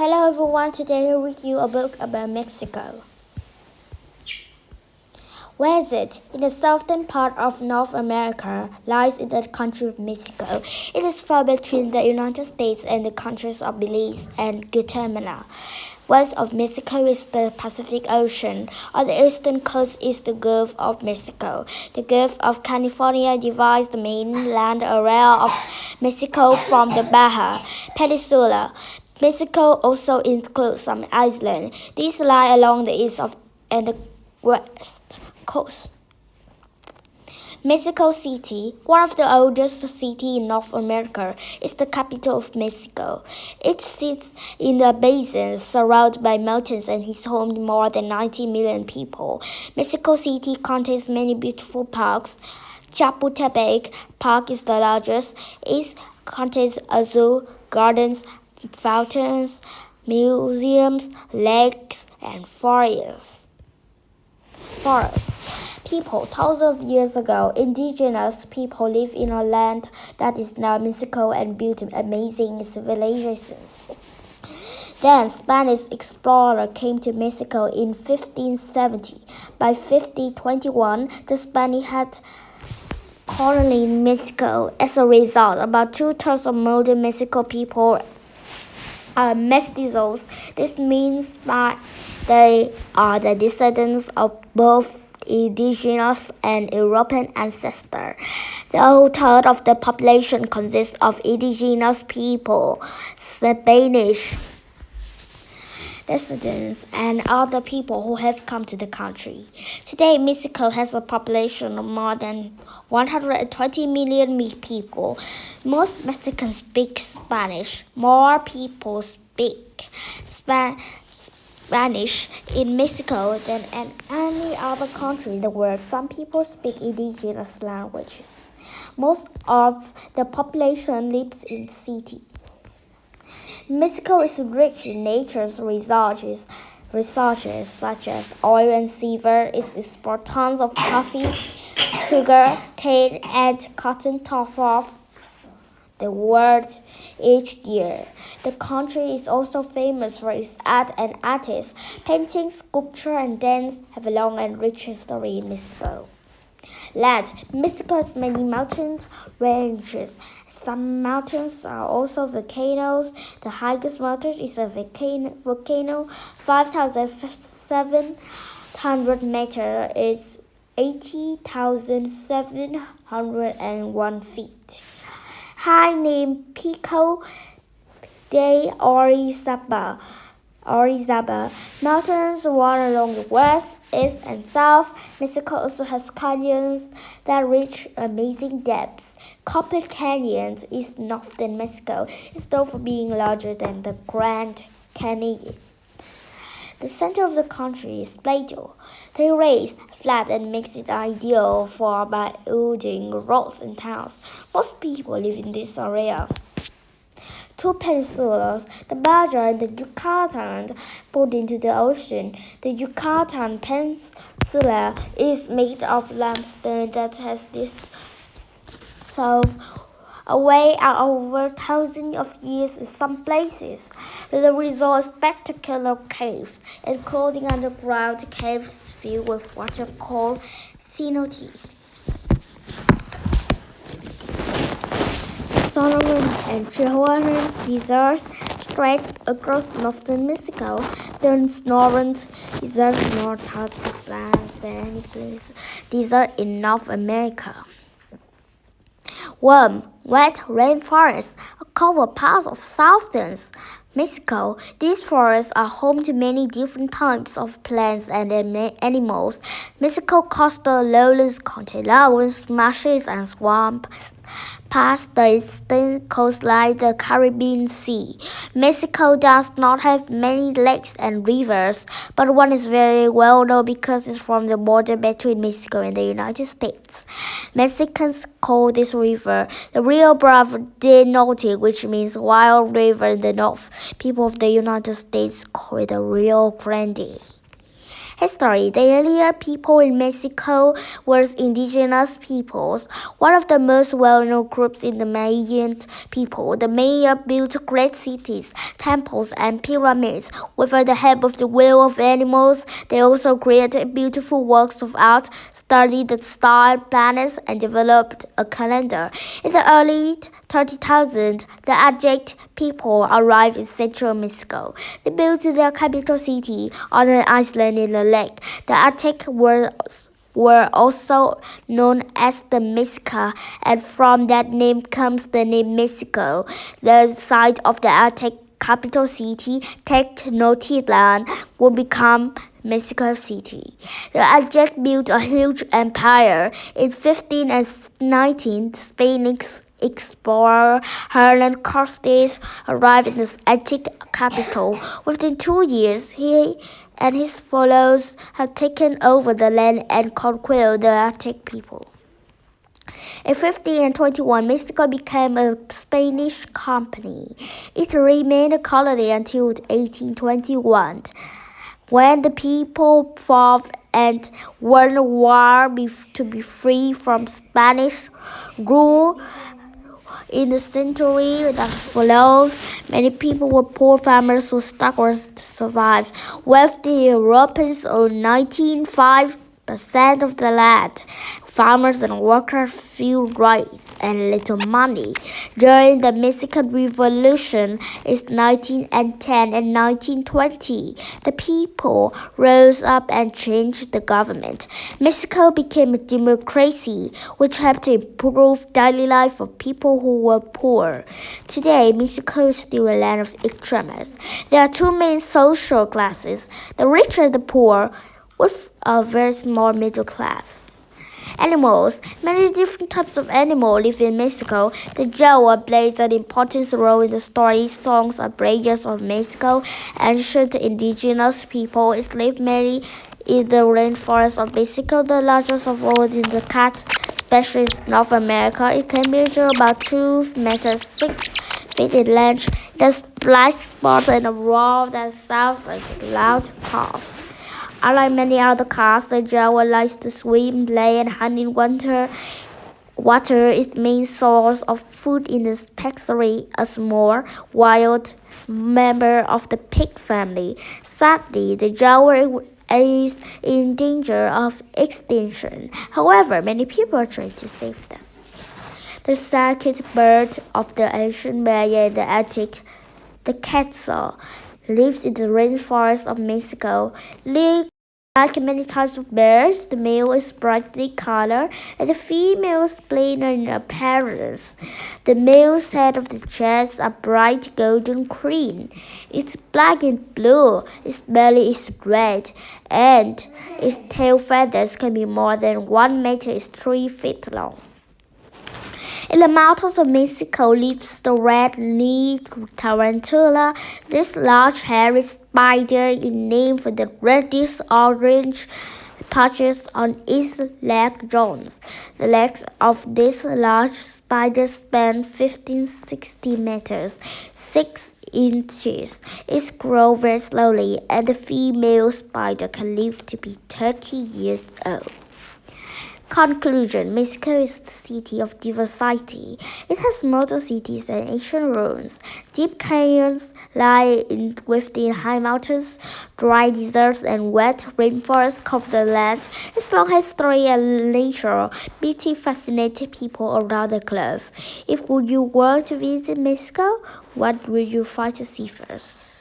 Hello everyone, today I read you a book about Mexico. Where is it? In the southern part of North America lies in the country of Mexico. It is far between the United States and the countries of Belize and Guatemala. West of Mexico is the Pacific Ocean. On the eastern coast is the Gulf of Mexico. The Gulf of California divides the mainland area of Mexico from the Baja Peninsula. Mexico also includes some islands. These lie along the east and the west coast. Mexico City, one of the oldest cities in North America, is the capital of Mexico. It sits in a basin surrounded by mountains and is home to more than 90 million people. Mexico City contains many beautiful parks. Chapultepec Park is the largest. It contains zoo, gardens, fountains, museums, lakes, and forests. People, thousands of years ago, indigenous people lived in a land that is now Mexico and built amazing civilizations. Then Spanish explorer came to Mexico in 1570. By 1521, the Spanish had colony in Mexico. As a result, about 2/3 of modern Mexico people are mestizos. This means that they are the descendants of both indigenous and European ancestors. The whole third of the population consists of indigenous people, Spanish descendants, and other people who have come to the country. Today, Mexico has a population of more than 120 million people. Most Mexicans speak Spanish. More people speak Spanish in Mexico than in any other country in the world. Some people speak indigenous languages. Most of the population lives in cities. Mexico is rich in nature's resources such as oil and silver. It exports tons of coffee, sugar, cane, and cotton to the world each year. The country is also famous for its art and artists. Painting, sculpture, and dance have a long and rich history in Mexico. Land. Mexico has many mountain ranges. Some mountains are also volcanoes. The highest mountain is a volcano 5,700 meters. It's 80,701 feet. High named Pico de Orizaba. Mountains run along the west, east, and south. Mexico also has canyons that reach amazing depths. Copper Canyon is northern Mexico. It's known for being larger than the Grand Canyon. The center of the country is Plateau. They raised flat and makes it ideal for building roads and towns. Most people live in this area. Two peninsulas, the Baja and the Yucatan, put into the ocean. The Yucatan Peninsula is made of limestone that has dissolved away over thousands of years in some places. The result is spectacular caves, including underground caves filled with water called cenotes. Solomon and Chihuahuas deserts stretch across northern Mexico. The Northern Desert is more advanced than any place desert in North America. Warm, wet rainforests cover parts of southern Mexico. These forests are home to many different types of plants and animals. Mexico coastal lowlands contain lawns, marshes, and swamps. Past the eastern coastline, the Caribbean Sea. Mexico does not have many lakes and rivers, but one is very well known because it's from the border between Mexico and the United States. Mexicans call this river the Rio Bravo del Norte, which means wild river in the north. People of the United States call it the Rio Grande. History. The earlier people in Mexico were indigenous peoples, one of the most well-known groups in the Mayan people. The Maya built great cities, temples, and pyramids. With the help of the will of animals, they also created beautiful works of art, studied the star and planets, and developed a calendar. In the early 30,000, the Aztec people arrived in central Mexico. They built their capital city on an island in the lake. The Aztec were also known as the Mexica, and from that name comes the name Mexico. The site of the Aztec capital city, Tenochtitlan, would become Mexico City. The Aztec built a huge empire. In 1519, Spanish explorer Hernan Cortés arrived in the Aztec capital. Within 2 years, he and his followers had taken over the land and conquered the Aztec people. In 1521, Mexico became a Spanish colony. It remained a colony until 1821, when the people fought and won a war to be free from Spanish rule. In the century that followed, many people were poor farmers who struggled to survive. Wealthy Europeans owned 95% of the land. Farmers and workers few rights and little money. During the Mexican Revolution in 1910 and 1920, the people rose up and changed the government. Mexico became a democracy, which helped to improve daily life for people who were poor. Today, Mexico is still a land of extremes. There are two main social classes, the rich and the poor, with a very small middle class. Animals. Many different types of animals live in Mexico. The jaguar plays an important role in the stories, songs, and prayers of Mexico. Ancient indigenous people live mainly in the rainforest of Mexico. The largest of all is the cat, especially in North America. It can measure about 2 meters 6 feet in length. It has black spots and a roar that sounds like a loud cough. Unlike many other cats, the jaguar likes to swim, lay, and hunt in winter. Water is the main source of food in the peccary, a small, wild member of the pig family. Sadly, the jaguar is in danger of extinction. However, many people are trying to save them. The sacred bird of the ancient Maya and the Aztec, the quetzal, lives in the rainforest of Mexico. Like many types of birds, the male is brightly colored and the female is plainer in appearance. The male's head of the chest are bright golden green. It's black and blue. Its belly is red, and its tail feathers can be more than 1 meter, is 3 feet long. In the mountains of Mexico lives the red-kneed tarantula. This large hairy spider is named for the reddish-orange patches on its leg joints. The legs of this large spider span 15-60 meters, 6 inches. It grows very slowly, and the female spider can live to be 30 years old. Conclusion. Mexico is the city of diversity. It has modern cities and ancient ruins. Deep canyons lie within high mountains. Dry deserts and wet rainforests cover the land. Its long history and natural beauty fascinate people around the globe. If you were to visit Mexico, what would you find to see first?